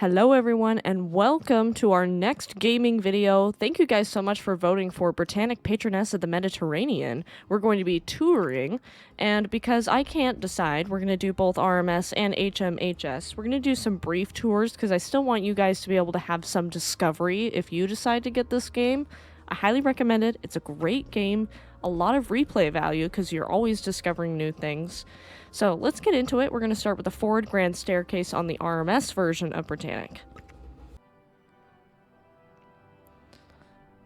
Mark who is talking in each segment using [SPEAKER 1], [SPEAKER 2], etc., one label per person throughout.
[SPEAKER 1] Hello everyone and welcome to our next gaming video. Thank you guys so much for voting for Britannic Patroness of the Mediterranean. We're going to be touring, and because I can't decide, we're going to do both RMS and HMHS. We're going to do some brief tours because I still want you guys to be able to have some discovery if you decide to get this game. I highly recommend it. It's a great game, a lot of replay value because you're always discovering new things. So let's get into it. We're going to start with the forward grand staircase on the RMS version of Britannic.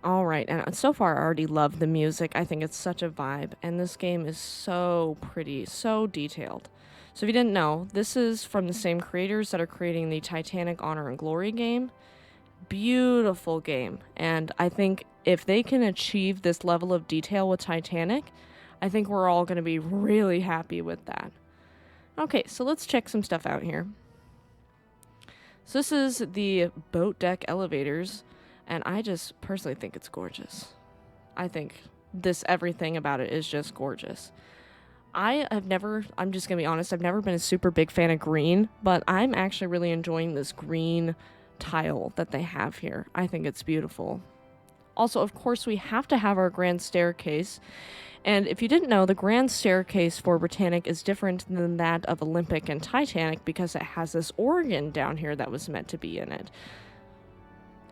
[SPEAKER 1] Alright, and so far I already love the music. I think it's such a vibe, and this game is so pretty, so detailed. So if you didn't know, this is from the same creators that are creating the Titanic Honor and Glory game. Beautiful game, and I think if they can achieve this level of detail with Titanic, I think we're all going to be really happy with that. Okay, so let's check some stuff out here. So this is the boat deck elevators, and I just personally think it's gorgeous. I think everything about it is just gorgeous. I'm just going to be honest, I've never been a super big fan of green, but I'm actually really enjoying this green tile that they have here. I think it's beautiful. Also, of course, we have to have our grand staircase. And if you didn't know, the grand staircase for Britannic is different than that of Olympic and Titanic because it has this organ down here that was meant to be in it.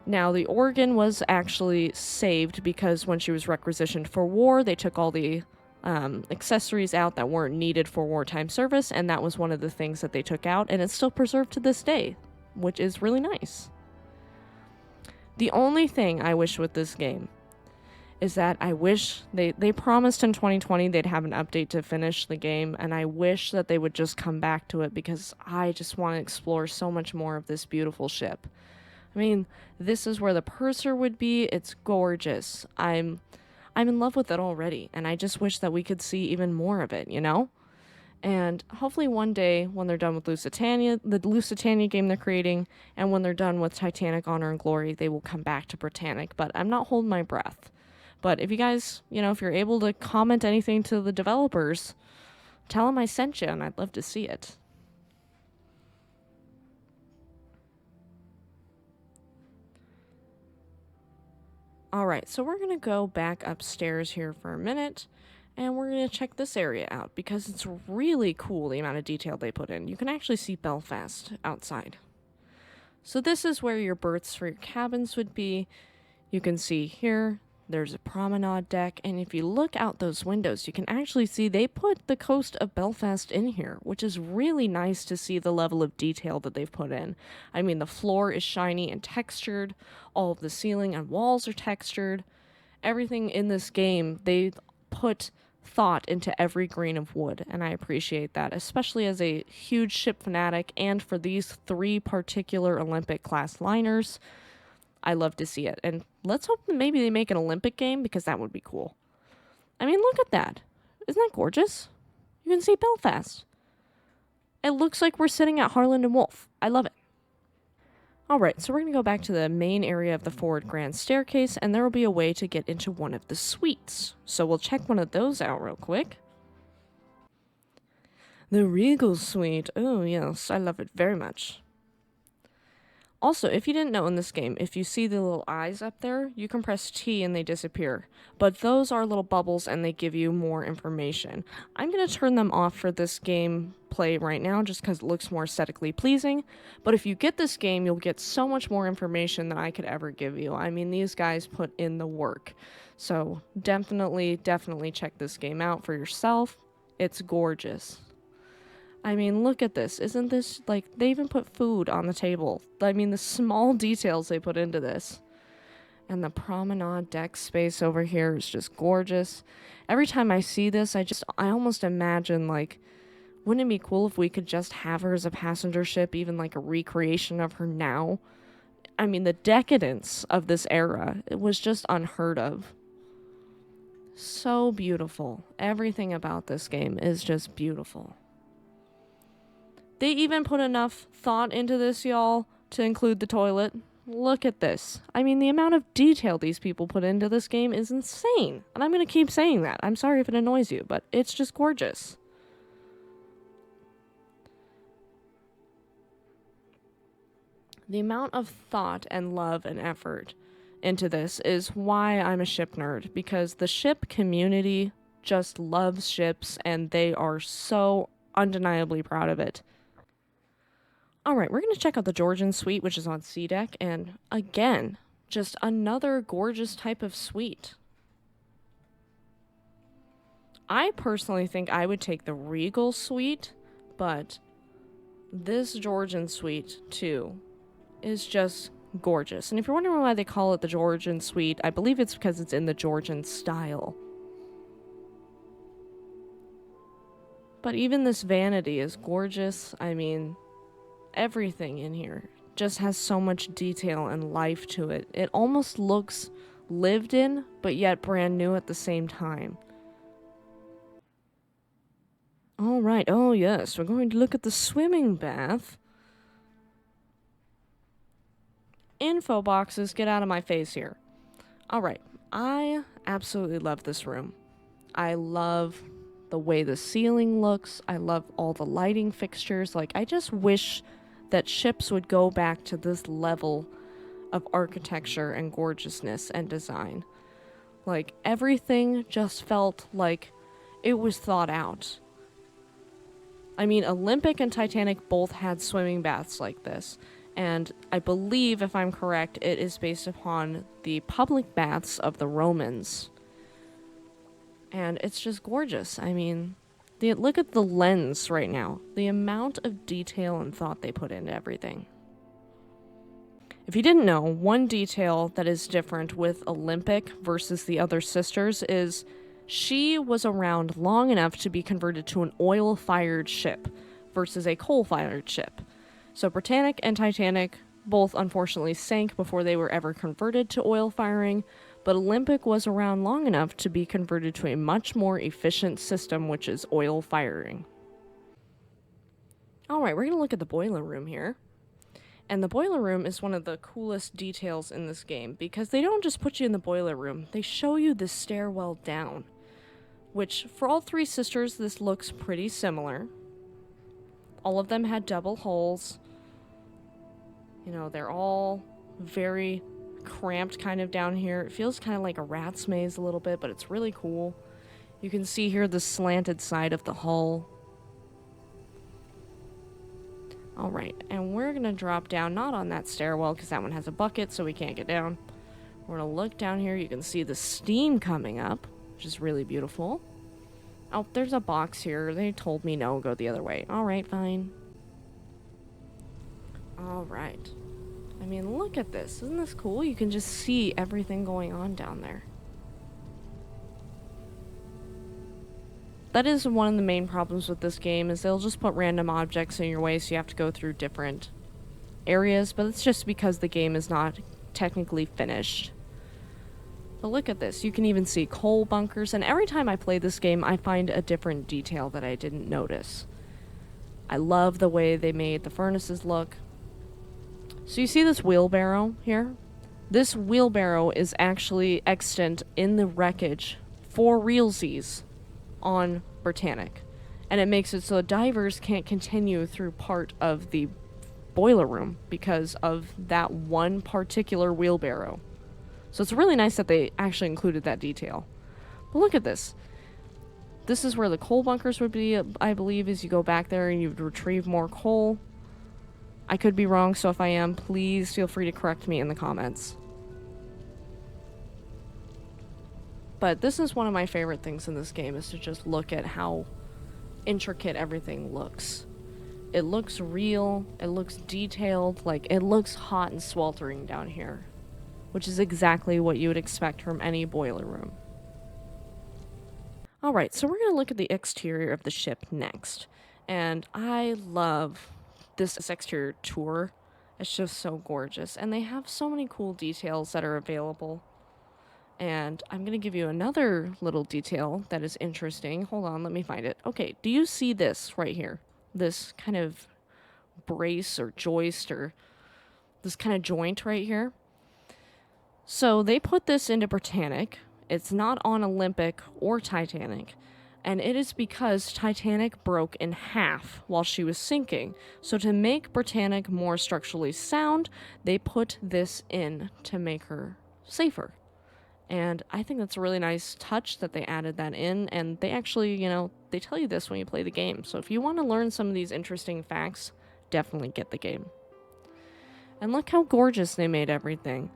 [SPEAKER 1] Now, the organ was actually saved because when she was requisitioned for war, they took all the accessories out that weren't needed for wartime service, and that was one of the things that they took out, and it's still preserved to this day, which is really nice. The only thing I wish with this game is that I wish they promised in 2020 they'd have an update to finish the game, and I wish that they would just come back to it because I just want to explore so much more of this beautiful ship. I mean, this is where the purser would be. It's gorgeous. I'm in love with it already, and I just wish that we could see even more of it, you know? And hopefully one day, when they're done with Lusitania, the Lusitania game they're creating, and when they're done with Titanic Honor and Glory, they will come back to Britannic, but I'm not holding my breath. But if you guys, if you're able to comment anything to the developers, tell them I sent you, and I'd love to see it. Alright, so we're going to go back upstairs here for a minute, and we're going to check this area out, because it's really cool the amount of detail they put in. You can actually see Belfast outside. So this is where your berths for your cabins would be. You can see here, there's a promenade deck, and if you look out those windows, you can actually see they put the coast of Belfast in here, which is really nice to see the level of detail that they've put in. I mean, the floor is shiny and textured, all of the ceiling and walls are textured. Everything in this game, they put thought into every grain of wood, and I appreciate that, especially as a huge ship fanatic, and for these 3 particular Olympic class liners, I love to see it. And let's hope that maybe they make an Olympic game, because that would be cool. I mean, look at that. Isn't that gorgeous? You can see Belfast. It looks like we're sitting at Harland and Wolff. I love it. Alright, so we're going to go back to the main area of the forward grand staircase, and there will be a way to get into one of the suites. So we'll check one of those out real quick. The Regal Suite. Oh yes, I love it very much. Also, if you didn't know in this game, if you see the little eyes up there, you can press T and they disappear. But those are little bubbles and they give you more information. I'm going to turn them off for this game play right now just because it looks more aesthetically pleasing. But if you get this game, you'll get so much more information than I could ever give you. I mean, these guys put in the work. So definitely check this game out for yourself. It's gorgeous. I mean, look at this. Isn't this, like, they even put food on the table. I mean, the small details they put into this. And the promenade deck space over here is just gorgeous. Every time I see this, I almost imagine, like, wouldn't it be cool if we could just have her as a passenger ship, even like a recreation of her now? I mean, the decadence of this era, it was just unheard of. So beautiful. Everything about this game is just beautiful. They even put enough thought into this, y'all, to include the toilet. Look at this. I mean, the amount of detail these people put into this game is insane. And I'm going to keep saying that. I'm sorry if it annoys you, but it's just gorgeous. The amount of thought and love and effort into this is why I'm a ship nerd, because the ship community just loves ships and they are so undeniably proud of it. Alright, we're going to check out the Georgian suite, which is on C deck, and again, just another gorgeous type of suite. I personally think I would take the Regal suite, but this Georgian suite too is just gorgeous. And if you're wondering why they call it the Georgian suite, I believe it's because it's in the Georgian style. But even this vanity is gorgeous. I mean, everything in here just has so much detail and life to it. It almost looks lived in, but yet brand new at the same time. Alright, oh yes, we're going to look at the swimming bath. Info boxes, get out of my face here. Alright, I absolutely love this room. I love the way the ceiling looks. I love all the lighting fixtures. Like, I just wish that ships would go back to this level of architecture and gorgeousness and design. Like, everything just felt like it was thought out. I mean, Olympic and Titanic both had swimming baths like this. And I believe, if I'm correct, it is based upon the public baths of the Romans. And it's just gorgeous. I mean, look at the lens right now. The amount of detail and thought they put into everything. If you didn't know, one detail that is different with Olympic versus the other sisters is she was around long enough to be converted to an oil-fired ship versus a coal-fired ship. So Britannic and Titanic both unfortunately sank before they were ever converted to oil firing, but Olympic was around long enough to be converted to a much more efficient system, which is oil firing. Alright, we're going to look at the boiler room here. And the boiler room is one of the coolest details in this game, because they don't just put you in the boiler room, they show you the stairwell down. Which, for all three sisters, this looks pretty similar. All of them had double hulls. You know, they're all very cramped kind of down here. It feels kind of like a rat's maze a little bit, but it's really cool. You can see here the slanted side of the hull. Alright, and we're going to drop down, not on that stairwell, because that one has a bucket, so we can't get down. We're going to look down here. You can see the steam coming up, which is really beautiful. Oh, there's a box here. They told me no, go the other way. Alright, fine. Alright. I mean, look at this. Isn't this cool? You can just see everything going on down there. That is one of the main problems with this game, is they'll just put random objects in your way, so you have to go through different areas, but it's just because the game is not technically finished. But look at this. You can even see coal bunkers, and every time I play this game, I find a different detail that I didn't notice. I love the way they made the furnaces look. So you see this wheelbarrow here? This wheelbarrow is actually extant in the wreckage for realsies on Britannic. And it makes it so the divers can't continue through part of the boiler room because of that one particular wheelbarrow. So it's really nice that they actually included that detail. But look at this. This is where the coal bunkers would be, I believe, as you go back there and you'd retrieve more coal. I could be wrong, so if I am, please feel free to correct me in the comments. But this is one of my favorite things in this game, is to just look at how intricate everything looks. It looks real, it looks detailed, like it looks hot and sweltering down here, which is exactly what you would expect from any boiler room. Alright, so we're going to look at the exterior of the ship next. And I love this exterior tour. It's just so gorgeous. And they have so many cool details that are available. And I'm going to give you another little detail that is interesting. Hold on, let me find it. Okay, do you see this right here? This kind of brace or joist or this kind of joint right here? So they put this into Britannic. It's not on Olympic or Titanic. And it is because Titanic broke in half while she was sinking. So to make Britannic more structurally sound, they put this in to make her safer. And I think that's a really nice touch that they added that in. And they actually, they tell you this when you play the game. So if you want to learn some of these interesting facts, definitely get the game. And look how gorgeous they made everything.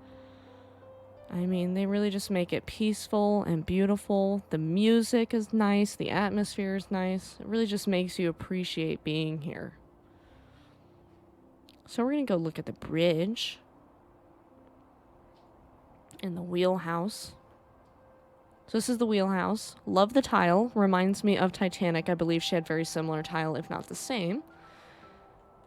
[SPEAKER 1] I mean, they really just make it peaceful and beautiful. The music is nice. The atmosphere is nice. It really just makes you appreciate being here. So we're going to go look at the bridge. And the wheelhouse. So this is the wheelhouse. Love the tile. Reminds me of Titanic. I believe she had very similar tile, if not the same.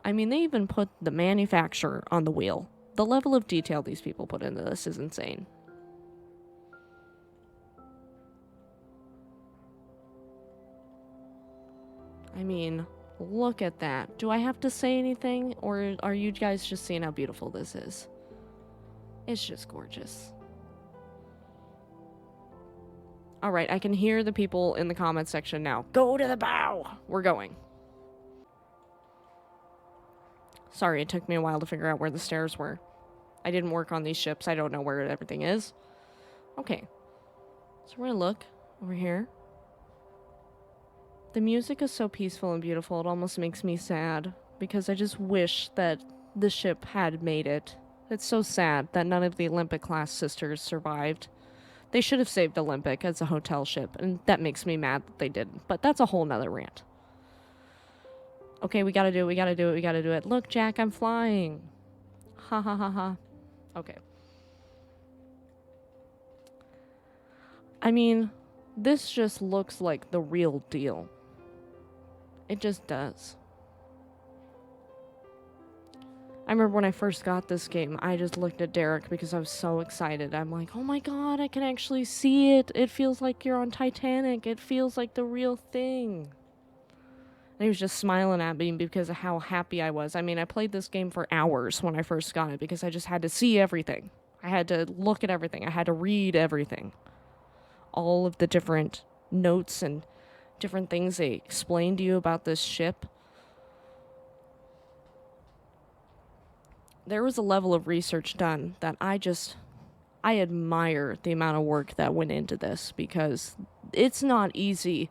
[SPEAKER 1] I mean, they even put the manufacturer on the wheel. The level of detail these people put into this is insane. I mean, look at that. Do I have to say anything? Or are you guys just seeing how beautiful this is? It's just gorgeous. Alright, I can hear the people in the comment section now. Go to the bow! We're going. Sorry, it took me a while to figure out where the stairs were. I didn't work on these ships. I don't know where everything is. Okay. So we're gonna look over here. The music is so peaceful and beautiful, it almost makes me sad. Because I just wish that the ship had made it. It's so sad that none of the Olympic-class sisters survived. They should have saved Olympic as a hotel ship, and that makes me mad that they didn't. But that's a whole nother rant. Okay, we gotta do it, we gotta do it, we gotta do it. Look, Jack, I'm flying. Ha ha ha ha. Okay. I mean, this just looks like the real deal. It just does. I remember when I first got this game, I just looked at Derek because I was so excited. I'm like, oh my god, I can actually see it. It feels like you're on Titanic. It feels like the real thing. And he was just smiling at me because of how happy I was. I mean, I played this game for hours when I first got it because I just had to see everything. I had to look at everything. I had to read everything. All of the different notes and different things they explain to you about this ship. There was a level of research done that I admire the amount of work that went into this because it's not easy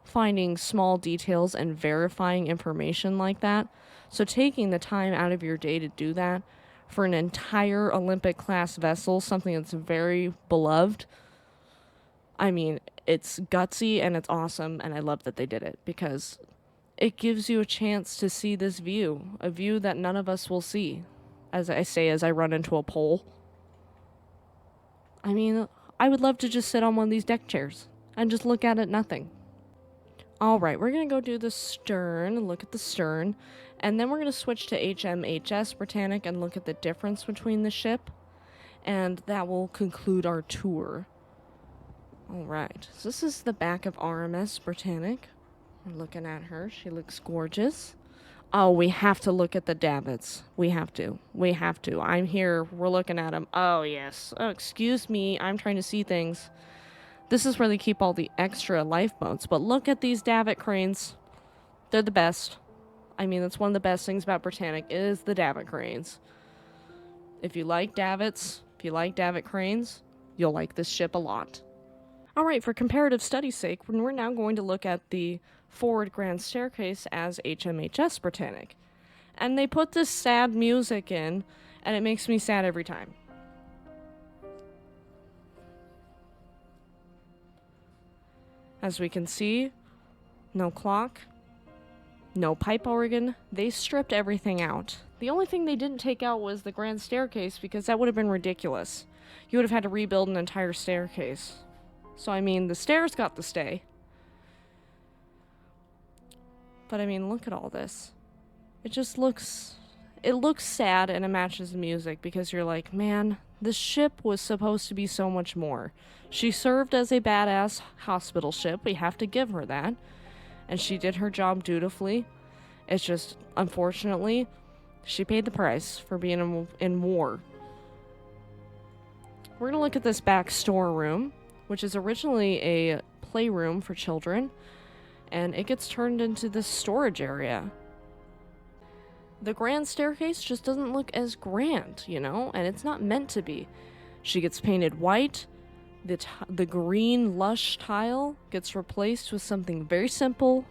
[SPEAKER 1] finding small details and verifying information like that. So taking the time out of your day to do that for an entire Olympic-class vessel, something that's very beloved, I mean, it's gutsy and it's awesome, and I love that they did it because it gives you a chance to see this view, a view that none of us will see. As I say, as I run into a pole. I mean, I would love to just sit on one of these deck chairs and just look at it, nothing. Alright, we're going to go do the stern, look at the stern, and then we're going to switch to HMHS Britannic and look at the difference between the ship, and that will conclude our tour. Alright, so this is the back of RMS Britannic. We're looking at her. She looks gorgeous. Oh, we have to look at the davits. We have to. We have to. I'm here. We're looking at them. Oh, yes. Oh, excuse me. I'm trying to see things. This is where they keep all the extra lifeboats. But look at these davit cranes. They're the best. I mean, that's one of the best things about Britannic is the davit cranes. If you like davits, if you like davit cranes, you'll like this ship a lot. Alright, for comparative study's sake, we're now going to look at the forward grand staircase as HMHS Britannic. And they put this sad music in, and it makes me sad every time. As we can see, no clock, no pipe organ. They stripped everything out. The only thing they didn't take out was the grand staircase because that would have been ridiculous. You would have had to rebuild an entire staircase. So, I mean, the stairs got to stay. But, I mean, look at all this. It just looks... It looks sad and it matches the music because you're like, man, this ship was supposed to be so much more. She served as a badass hospital ship. We have to give her that. And she did her job dutifully. It's just, unfortunately, she paid the price for being in war. We're going to look at this back storeroom, which is originally a playroom for children, and it gets turned into this storage area. The grand staircase just doesn't look as grand, you know, and it's not meant to be. She gets painted white. The green lush tile gets replaced with something very simple,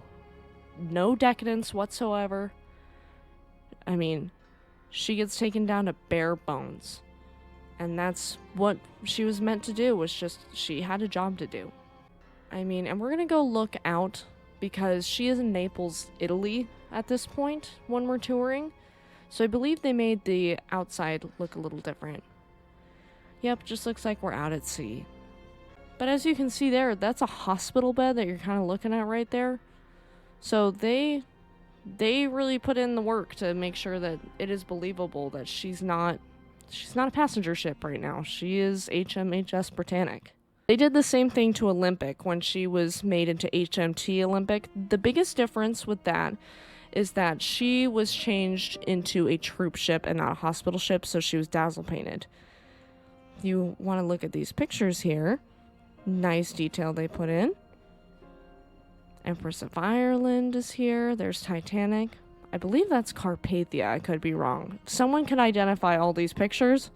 [SPEAKER 1] no decadence whatsoever. I mean, she gets taken down to bare bones. And that's what she was meant to do, was just, she had a job to do. I mean, and we're gonna go look out, because she is in Naples, Italy at this point when we're touring. So I believe they made the outside look a little different. Yep, just looks like we're out at sea. But as you can see there, that's a hospital bed that you're kind of looking at right there. So they really put in the work to make sure that it is believable that she's not a passenger ship right now. She is HMHS Britannic. They did the same thing to Olympic when she was made into HMT Olympic. The biggest difference with that is that she was changed into a troop ship and not a hospital ship, so she was dazzle painted. You want to look at these pictures here. Nice detail they put in. Empress of Ireland is here. There's Titanic. I believe that's Carpathia. I could be wrong. Someone can identify all these pictures.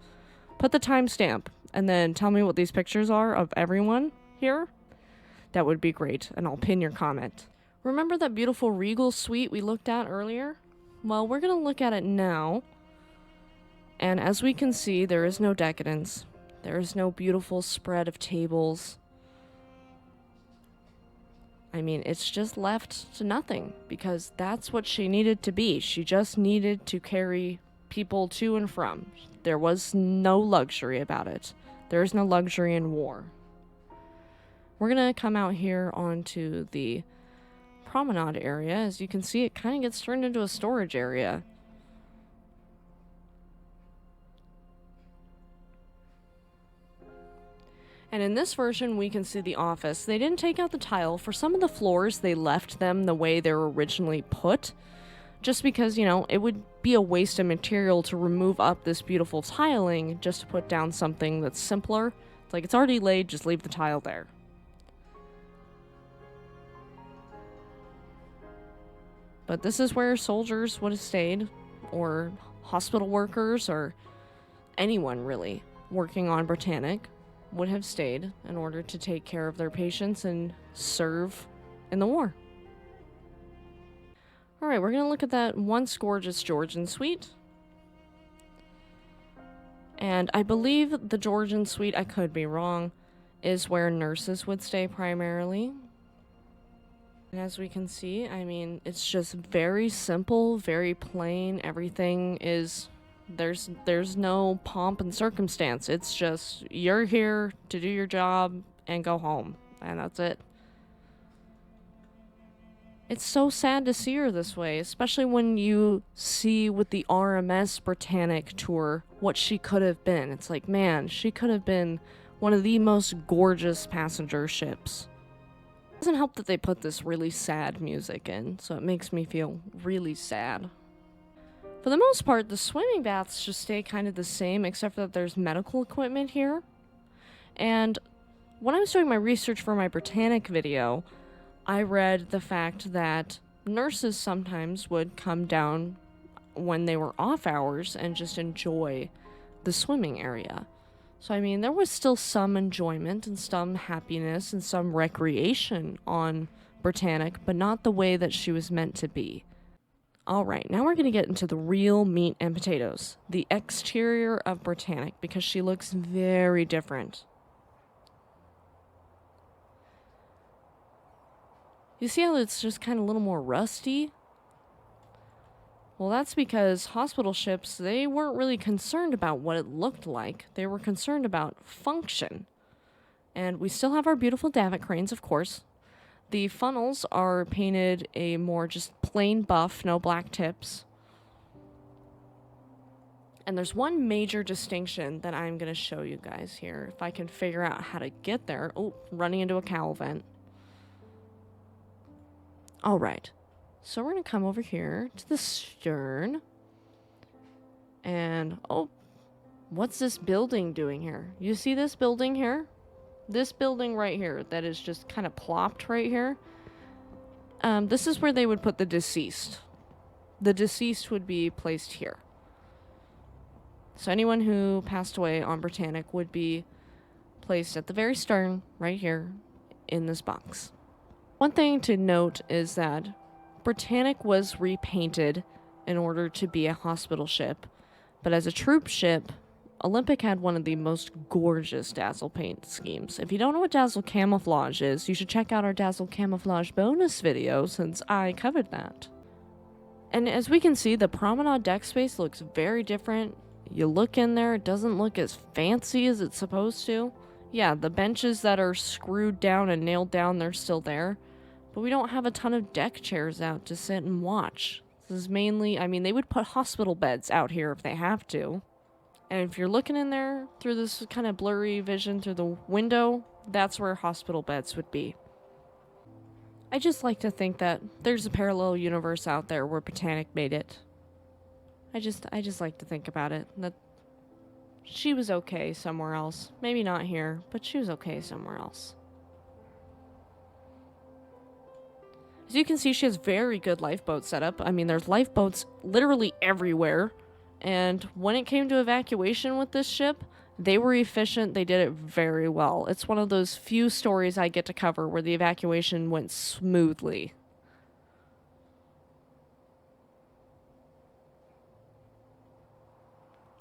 [SPEAKER 1] Put the timestamp and then tell me what these pictures are of everyone here. That would be great, and I'll pin your comment. Remember that beautiful Regal suite we looked at earlier? Well, we're going to look at it now. And as we can see, there is no decadence. There is no beautiful spread of tables. I mean, it's just left to nothing, because that's what she needed to be. She just needed to carry people to and from. There was no luxury about it. There is no luxury in war. We're going to come out here onto the promenade area. As you can see, it kind of gets turned into a storage area. And in this version, we can see the office. They didn't take out the tile. For some of the floors, they left them the way they were originally put. Just because, you know, it would be a waste of material to remove up this beautiful tiling just to put down something that's simpler. It's like, it's already laid, just leave the tile there. But this is where soldiers would have stayed, or hospital workers, or anyone really working on Britannic would have stayed in order to take care of their patients and serve in the war. Alright, we're going to look at that once gorgeous Georgian suite. And I believe the Georgian suite, I could be wrong, is where nurses would stay primarily. And as we can see, I mean, it's just very simple, very plain. Everything is... There's no pomp and circumstance. It's just, you're here to do your job and go home. And that's it. It's so sad to see her this way, especially when you see with the RMS Britannic tour what she could have been. It's like, man, she could have been one of the most gorgeous passenger ships. It doesn't help that they put this really sad music in, so it makes me feel really sad. For the most part, the swimming baths just stay kind of the same, except that there's medical equipment here. And when I was doing my research for my Britannic video, I read the fact that nurses sometimes would come down when they were off hours and just enjoy the swimming area. So, I mean, there was still some enjoyment and some happiness and some recreation on Britannic, but not the way that she was meant to be. Alright, now we're going to get into the real meat and potatoes. The exterior of Britannic, because she looks very different. You see how it's just kind of a little more rusty? Well, that's because hospital ships, they weren't really concerned about what it looked like. They were concerned about function. And we still have our beautiful davit cranes, of course. The funnels are painted a more just plain buff, no black tips. And there's one major distinction that I'm going to show you guys here. If I can figure out how to get there. Oh, running into a cowl vent. Alright. So we're going to come over here to the stern. And, oh, what's this building doing here? You see this building here? This building right here that is just kind of plopped right here, this is where they would put the deceased. The deceased would be placed here. So anyone who passed away on Britannic would be placed at the very stern, right here, in this box. One thing to note is that Britannic was repainted in order to be a hospital ship, but as a troop ship, Olympic had one of the most gorgeous dazzle paint schemes. If you don't know what dazzle camouflage is, you should check out our dazzle camouflage bonus video since I covered that. And as we can see, the promenade deck space looks very different. You look in there, it doesn't look as fancy as it's supposed to. Yeah, the benches that are screwed down and nailed down, they're still there. But we don't have a ton of deck chairs out to sit and watch. This is mainly, I mean, they would put hospital beds out here if they have to. And if you're looking in there through this kind of blurry vision through the window, that's where hospital beds would be. I just like to think that there's a parallel universe out there where Britannic made it. I just like to think about it. That she was okay somewhere else. Maybe not here, but she was okay somewhere else. As you can see, she has very good lifeboat setup. I mean, there's lifeboats literally everywhere. And when it came to evacuation with this ship, they were efficient. They did it very well. It's one of those few stories I get to cover where the evacuation went smoothly.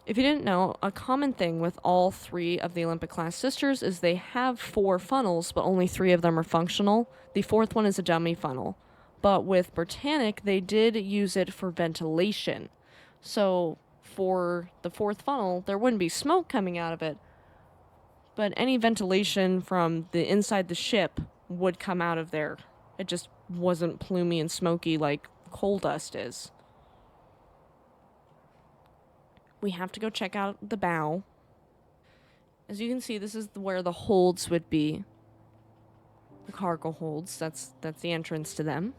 [SPEAKER 1] If you didn't know, a common thing with all 3 of the Olympic-class sisters is they have 4 funnels, but only 3 of them are functional. The 4th one is a dummy funnel. But with Britannic, they did use it for ventilation. So for the 4th funnel, there wouldn't be smoke coming out of it, but any ventilation from the inside the ship would come out of there. It just wasn't plumy and smoky like coal dust is. We have to go check out the bow. As you can see, this is where the holds would be. The cargo holds, that's the entrance to them.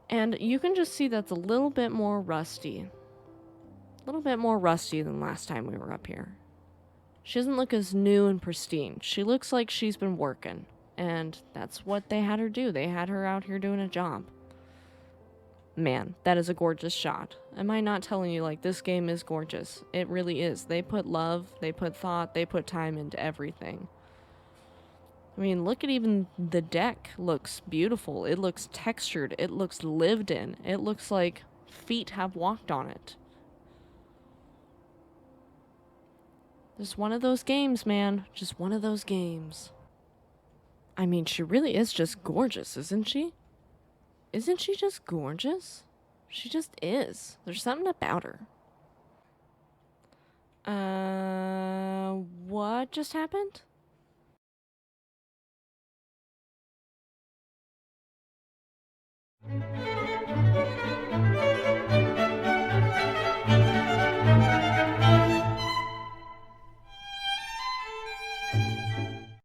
[SPEAKER 1] And you can just see that's a little bit more rusty. A little bit more rusty than last time we were up here. She doesn't look as new and pristine. She looks like she's been working. And that's what they had her do. They had her out here doing a job. Man, that is a gorgeous shot. Am I not telling you, like, this game is gorgeous? It really is. They put love, they put thought, they put time into everything. I mean, look at even the deck looks beautiful. It looks textured. It looks lived in. It looks like feet have walked on it. Just one of those games, man. Just one of those games. I mean, she really is just gorgeous, isn't she? Isn't she just gorgeous? She just is. There's something about her. What just happened?